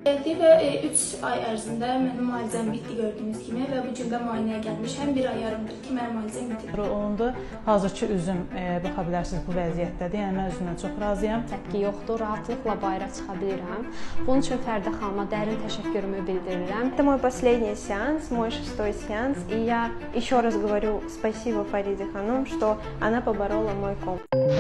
Gəldi və 3 ay ərzində mənim müalicəm bitdi gördüyünüz kimi və bu gün də müayinəyə gəlmişəm. 1 ay yarımdır ki, mənim müalicəm bitib. Onda hazırki üzüm baxa bilərsiniz bu vəziyyətdədir. Yəni mən özümdən çox razıyam. Tətki yoxdur, rahatlıqla bayıra çıxa bilirəm. Bunun üçün Fərdə xanıma dərin təşəkkürümü bildirirəm. Это мой последний сеанс, мой 6-й сеанс, и я еще раз говорю спасибо Фариде Ханум, что она поборола мой комплекс.